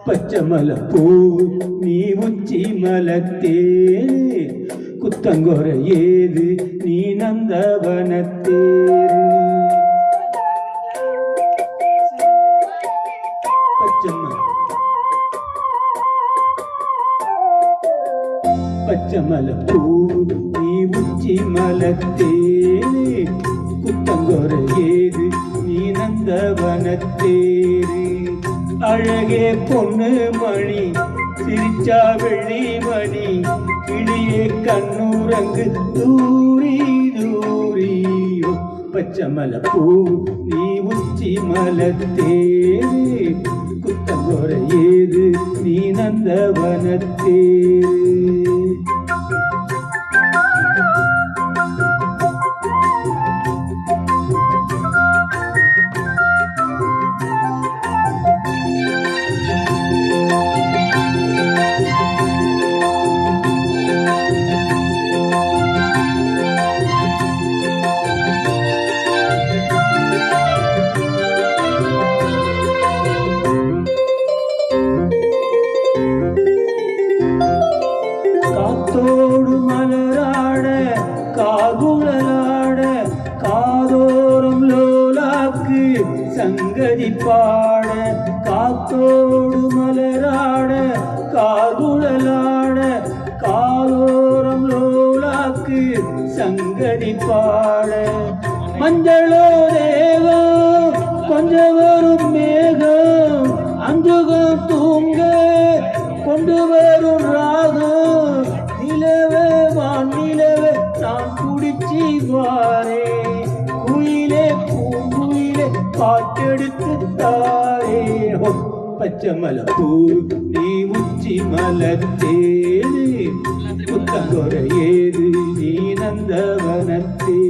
பச்சமல பூ நீ உச்சி மலத்தேரு குத்தங்கொர ஏது நீ நந்தவனத்தேரு பச்சமல பூ நீ உச்சி மலத்தேரு குத்தங்கொர ஏது நீ நந்தவனத்தேரு அழகே பொண்ணு மணி சிரிச்சா வெள்ளி மணி கிளியே கண்ணூரங்கு தூரி தூரியோ பச்சமல பூ நீ உச்சி மலத்தேரு குத்தங்கொர ஏது நீ நந்தவனத்தேரு காத்தோடு மலராட காகுழலாட காதோறும் லோலாக்கு சங்கதி பாட காத்தோடு மலராட காகுழலாட காதோறும் லோலாக்கு சங்கதி பாட மஞ்சளோ தேகம் கொஞ்சம் வரும் மேகம் அஞ்சுகம் தூங்க கொண்டு வரும் ராகம் நிலவே வானிலவே நான் குடிச்சி வாரே குயிலே பூங்குயிலே பாட்டெடுத்து தாரே பச்சமல பூ நீ உச்சி மலத்தேரு குத்தங்கொர ஏது நீ நந்தவனத்தேரு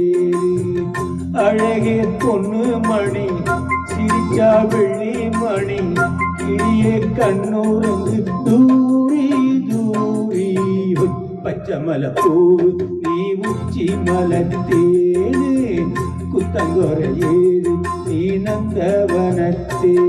அழகே பொண்ணு மணி சிரிச்சா வெள்ளி மணி கிளியே கண்ணூரங்கு தூரி தூரி பச்சமல பூ நீ உச்சி மலத்தேரு குத்தங்கொர ஏது நீ நந்தவனத்தேரு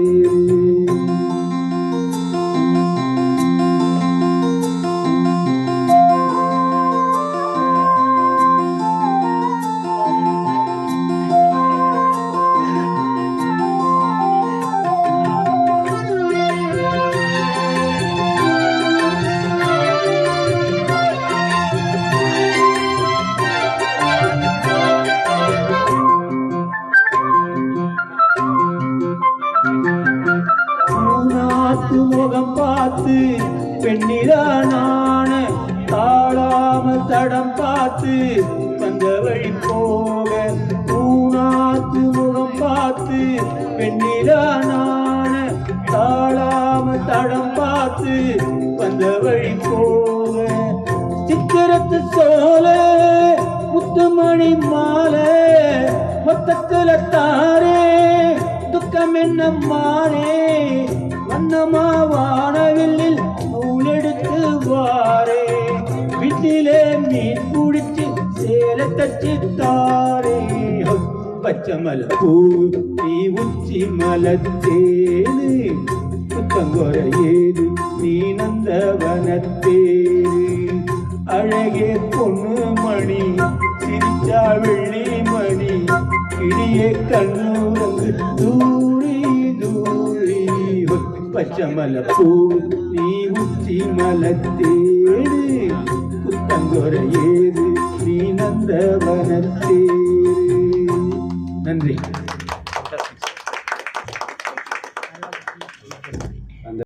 முகம் பார்த்து பெண்ணிலான தாழாம தடம் பார்த்து வந்த வழி போக பூனாத்து முகம் பார்த்து பெண்ணிலான தாழாம தடம் பார்த்து வந்த வழி போக சித்திரத்து சோல முத்துமணி மாலை மொத்தத்துல தாரே துக்கம் என்ன மாறே வண்ணமா வானவில்லில் நூலெடுத்து வாரே வீட்டிலே மீன் குடிச்சு சேல தச்சு தாரே பச்சமல பூ நீ உச்சி மலத்தேரு குத்தங்கொர ஏது நீ நந்தவனத்தேரு அழகே பொண்ணு மணி சிரிச்சா வெள்ளி மணி கிளியே கண்ணூரங்கு தூரி தூரி பச்சமல பூ நீ உச்சி மலத்தேரு குத்தங்கொர ஏது நீ நந்தவனத்தேரு நன்றி.